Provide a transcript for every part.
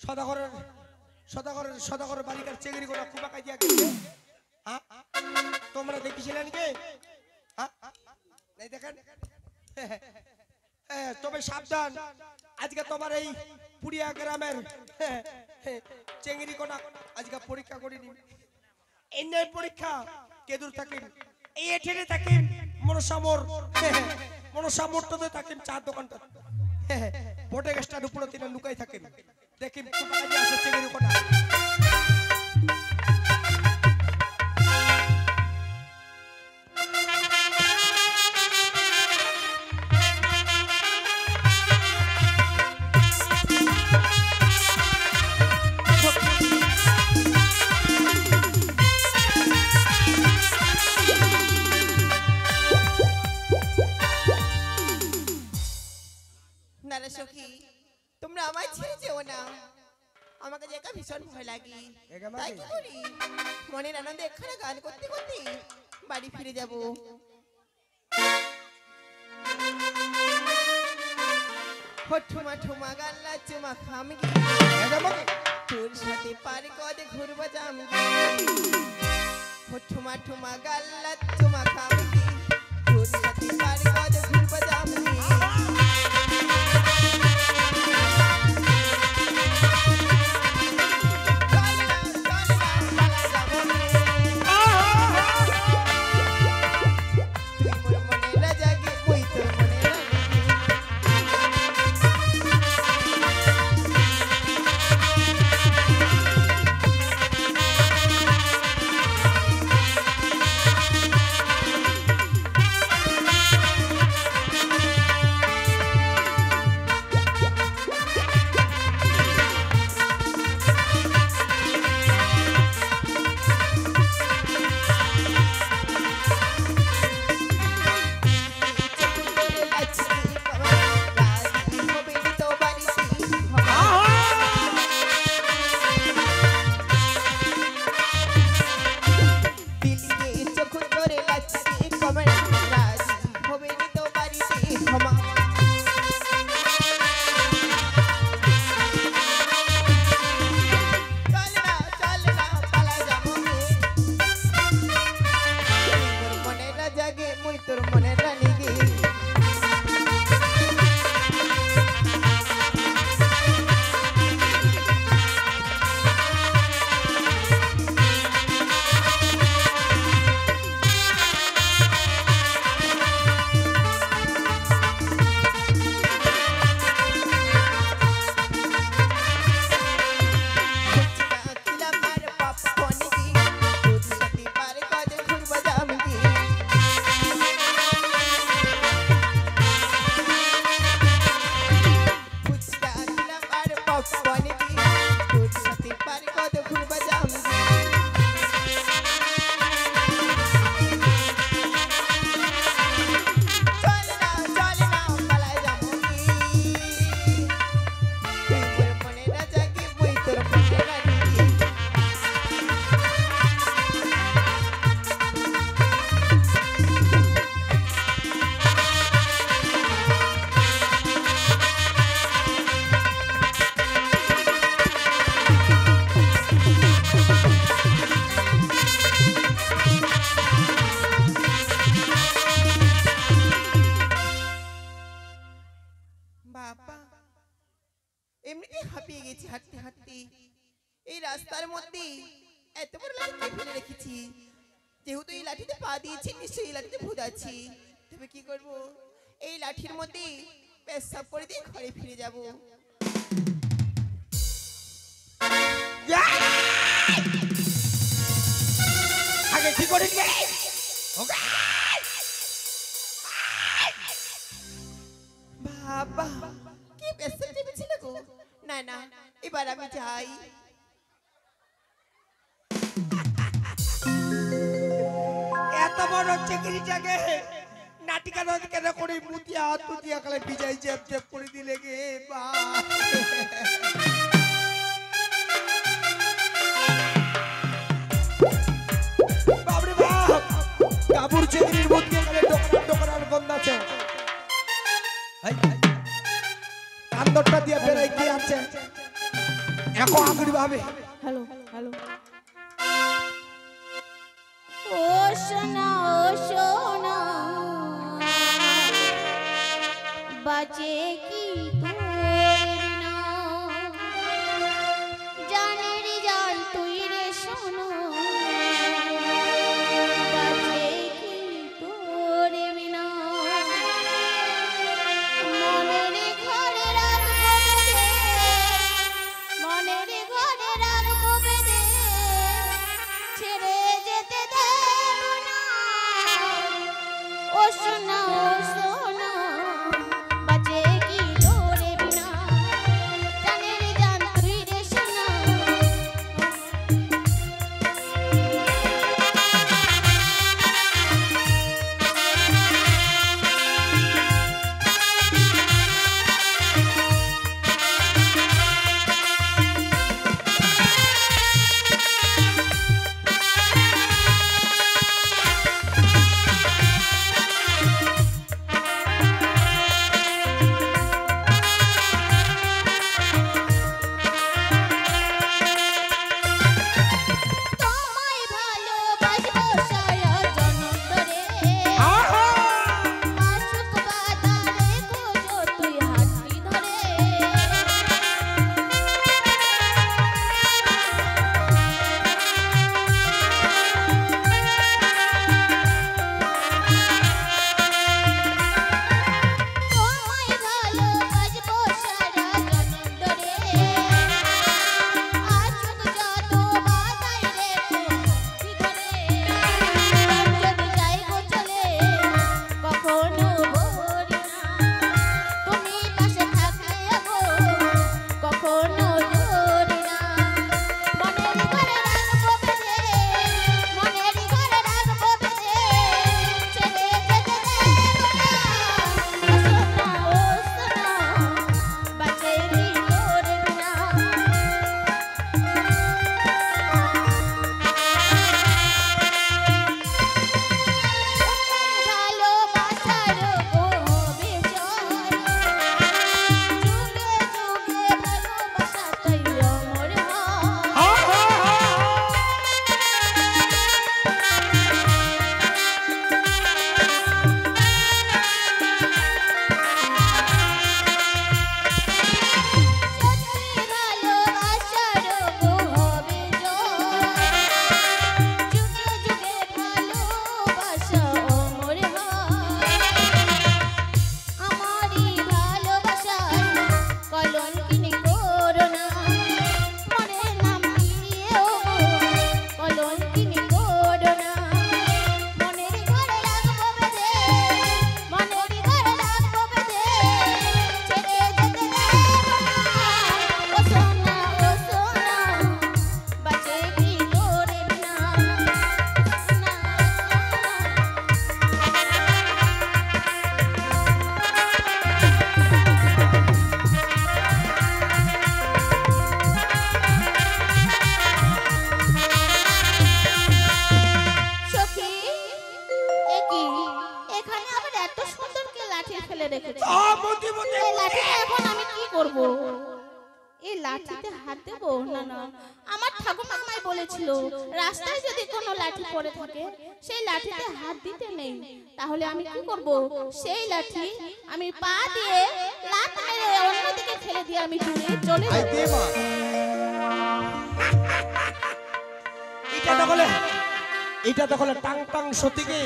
সদাগরের সদাগরের সদাগরের বালিকার চেঙ্গিরি গোটা কুবাকাই দিয়া গেছে। তোমরা দেখিছিলেন কি? দেখেন তবে সাবধান, আজকে তোমার এই পুরিয়া গ্রামের চেঙ্গিরি কোটা আজকে পরীক্ষা করিনি। এই পরীক্ষা কেদুর থাকেন, এই এঠেরে থাকেন মনসামর্ততে থাকেন চার দোকানটা ভোটে গাছটার উপরে তিনি লুকাই থাকেন। দেখেন আসে চেঙ্গিরি কোটা। তোমরা আমায় ছেড়ে যেও না, আমাকে যে একা ভীষণ ভয় লাগে। তাই কি করি, মনের আনন্দে একখানা গান করতে করতে বাড়ি ফিরে যাব। ঠুমা ঠুমা গাল্লা চুমা খামগি, তোর সাথে পারে কদে ঘুরবো জামগি। ঠুমা ঠুমা গাল্লা চুমা খামগি, তোর সাথে পারে কদে ঘুরবো জামগি। যেহেতু এই লাঠিতে পা দিয়েছি, নিশ্চয়ই এই লাঠিতে ভূত আছে। তবে কি করব, এই লাঠির মধ্যে পেশাব করে দিয়ে ঘরে ফিরে যাব। আগে কি করে বাবা, কি পেশাব টেপেছিল গো। না না, এবার আমি যাই। এত বড় চেঙ্গিরিটাকে নাটিকা নদী কেন করে মুতিয়া হাত দিয়া কালে বিজাই চেপ চেপ করে দিলে গে বা। বাবরে বাপ, কাবুর চেঙ্গিরির মুতিয়া কালে ডোকরার গন্ধ আছে। কান্দরটা দিয়ে বেরাই কি আছে এখন আগড়ি ভাবে হ্যালো হ্যালো ও সোনা বাজে কি তোর না জানে রে জান তুই রে সোনা বাজে কি তোর বিনা মনের ঘরে রাখবো বেঁধে মনের ঘরে রাখবো বেঁধে ছেড়ে যেতে দেব না ও সোনা বাজে কি তোর বিনা জানে রে জান তুই রে সোনা তোমায় ভালোবাসবো সারা জনম ধরে আশুক বাদারে খোঁজো তুই হাতটি ধরে তোমায় ভালোবাসবো সারা জনম ধরে আশুক যত বাদাই রে হাতটি ধরে যদি যাই গো চলে কখনো ভরি না তুমি পাশে থাকলে গো কখনো ধরি না মনের ঘরে রাখবো বেঁধে মনের ঘরে রাখবো বেঁধে ছেড়ে যেতে দেব না ও সোনা বাঁচে কি তোর বিনা ভালোবাসার গভীর জল যুগে যুগে ভালোবাসা তাই অমর হয় সত্যি ভালোবাসার গভীর জল যুগে যুগে ভালোবাসা অমর হয় আমারই ভালোবাসার কলঙ্কিনী করো না মনের নাম দিয়েও কলঙ্কিনী করো না মনের ঘরে রাখবো বেঁধে মনের ঘরে রাখবো বেঁধে ছেড়ে যেতে দেব না ও সোনা বাঁচে কি তোর বিনা সোনা সখী একি এখানে আবার এত সুন্দর কে লাঠি ফেলে রেখেছে এই লাঠিটা এখন আমি কি করব এই লাঠিতে হাত দেব না না আমার ঠাকুমা আমায় বলেছিল রাস্তায় যদি কোনো লাঠি পড়ে থাকে সেই লাঠিতে হাত দিতে নেই তাহলে আমি কি করব সেই লাঠি আমি পা দিয়ে লাত মেরে অন্যদিকে ফেলে দিয়ে আমি দূরে চলে যাব এটা দেখলে টাং টাং সতীকে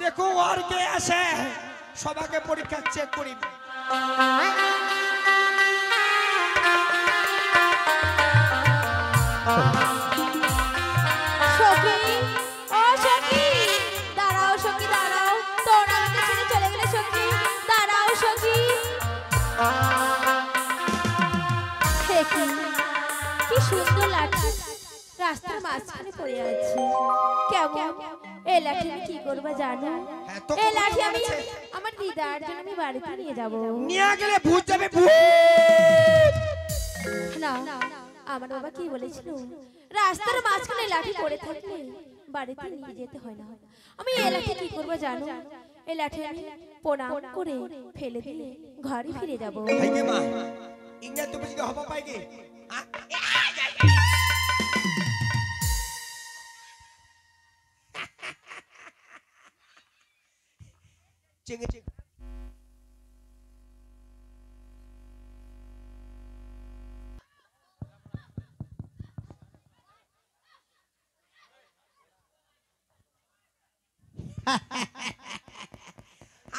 দেখো আর কে আসে সবাকে পরীক্ষা চেক করি সখী ও সখী দাঁড়াও সখী দাঁড়াও তোর আমাকে ছেড়ে চলে গেলে সখী দাঁড়াও সখী হে কি সুন্দর লাঠি রাস্তার মাঝখানে পড়ে আছে কেমন এই লাঠি আমি কি করব জানো এই লাঠি আমি আমার দিদার জন্য আমি বাড়িতে নিয়ে যাব নিয়ে গেলে ভূত যাবে ভূত না আমার বাবা কি বলেছিল রাস্তার মাঝখানে লাঠি পড়ে থাকলে বাড়িতে নিয়ে যেতে হয় না আমি এই লাঠি কি করব জানো এই লাঠি আমি প্রণাম করে ফেলে দিয়ে ঘরে ফিরে যাব মা ইংনা তুমি যদি হবা পাইগে চেঙ্গি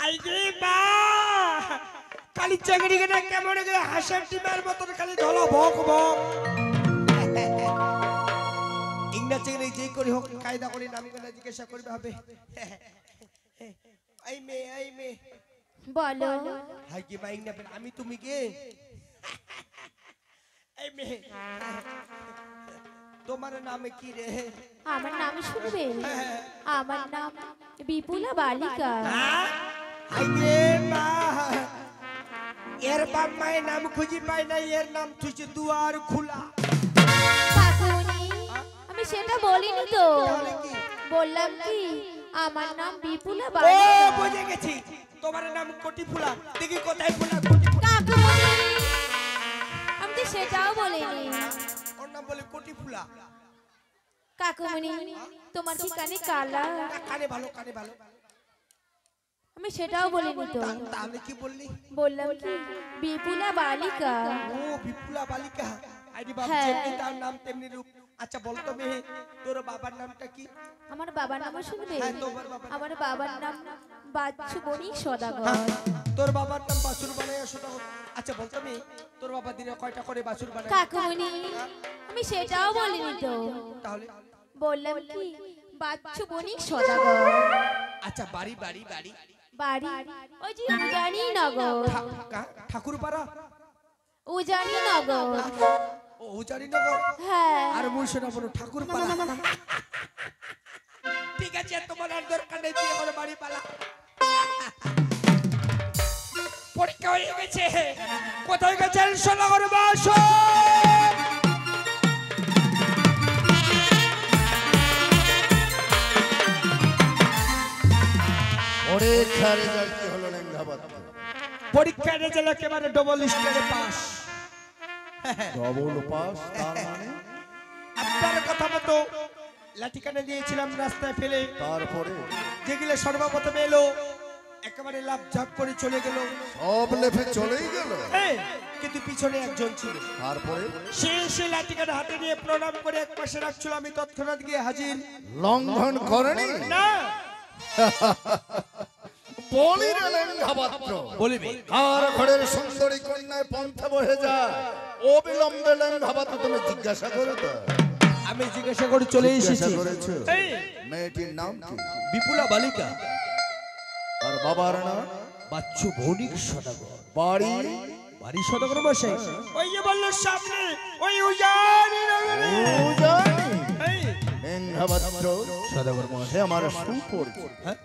আইগে মা খালি চেঙ্গি কেনা কেমন করে হাসার টিমার মতন খালি ধলা ভক ভক ইংনা চেঙ্গি যেই করি হোক কায়দা করে নাম করে জিজ্ঞাসা করবে হবে আই মে বলো হাই কি মা ইংনা আমি তুমি কে এই মে তোমার নাম কি রে আমার নাম শুনবে আমার নাম বিপুলা বালিকা হাই রে মা এর বাপ মায়ের নাম খুঁজি পাই না এর নাম তুই দুয়ার খোলা কাকুনি আমি সেটা বলিনি তো তাহলে কি বললাম কি আমার নাম বিপুলা ও বালিকা বুঝে গেছি তোমার নাম কোটি ফুলা দেখি কোথায় ফুলা কোটি ফুলা কাকুনি আমি তো সেটাও বলিনি ওর নাম বলে কোটি ফুলা কাকুমনি তোমার কি কানে কালা কানে ভালো আমি সেটাও বলিনি তো তাহলে কি বললি বললাম কি বিপুলা বালিকা ও বিপুলা বালিকা আইডি বাপ হ্যাঁ। যেমনি তার নাম তেমনি রূপ আচ্ছা বলতো মেয়ে তোর বাবার নামটা কি আমার বাবার নাম শুনবে হ্যাঁ, তোমার বাবার নাম। আমার বাবার নাম বাচ্চু বণিক সদাগর হ্যাঁ, তোর বাবার নাম বাসুর বানায় শোনা আচ্ছা বলতো মেয়ে তোর বাবা দিনে কয়টা করে বাসুর বানায় কাকুমনি আমি সেটাও বলিনি তো তাহলে বললাম কি বাচ্চু বণিক সদাগর আচ্ছা বাড়ি বাড়ি বাড়ি বাড়ি ওই যে উজানি নগর ঠাকুরপাড়া উজানি নগর ও উজানি নগর হ্যাঁ আর মুর্শিদা বড় ঠাকুরপাড়া ঠিক আছে তোমার আর দরকার নেই তুই আমার বাড়ি পালা পরীক্ষা হয়ে গেছে কোথায় গেছেন সোনাগর বাসো পরীক্ষার রেজাল্ট কি হলো লেঙ্গাবাদ পরীক্ষার রেজাল্ট একেবারে ডবল স্টারে পাস ডবল পাস তার মানে আপনার কথা মতো লাঠিকানে দিয়েছিলাম রাস্তায় ফেলে তারপরে যেগুলো সর্বপ্রথম এলো একেবারে লাভ ঝাপ করে চলে গেল সব লেফে চলেই গেল কিন্তু পিছনে একজন ছিল তারপরে সে লাঠিকানে হাতে নিয়ে প্রণাম করে এক পাশে রাখছিল আমি তৎক্ষণাৎ গিয়ে হাজির লঙ্ঘন করেনি না বলি রে লেঙ্গাবাদ বলিবে কার ঘরের সুন্দরী কন্যায় পন্থা বহে যায় অবিলম্বে লেঙ্গাবাদ তুমি জিজ্ঞাসা করো তো আমি জিজ্ঞাসা করে চলে এসেছি করেছো এই, মেয়েটির নাম কি বিপুলা বালিকা আর বাবার নাম বাচ্চু ভৌনিক সদাগর বাড়ি বাড়ি সদাগর বসে ওই যে বললো সামনে ওই উজানি নগরে জানি এই, লেঙ্গাবাদ সদাগর সে আমার সুপরিচিত হ্যাঁ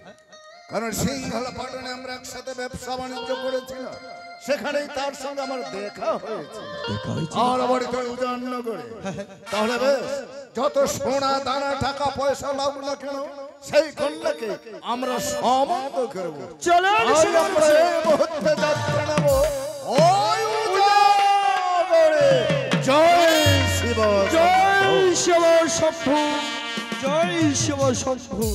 কারণ সিংহলা পাটনে আমরা একসাথে ব্যবসা বাণিজ্য করেছিলাম সেখানেই তার সঙ্গে আমার দেখা হয়েছে আর বাড়িতে উজান্ন করে তাহলে বেশ যত সোনা দানা টাকা পয়সা লাগলো না কেন সেই কন্যাকে আমরা সম্মত করব চলো আজ আমরা এই মুহূর্তে যাত্রা নেব ওই উজাগরে জয় শিব জয় শিব শম্ভু জয় শিব শম্ভু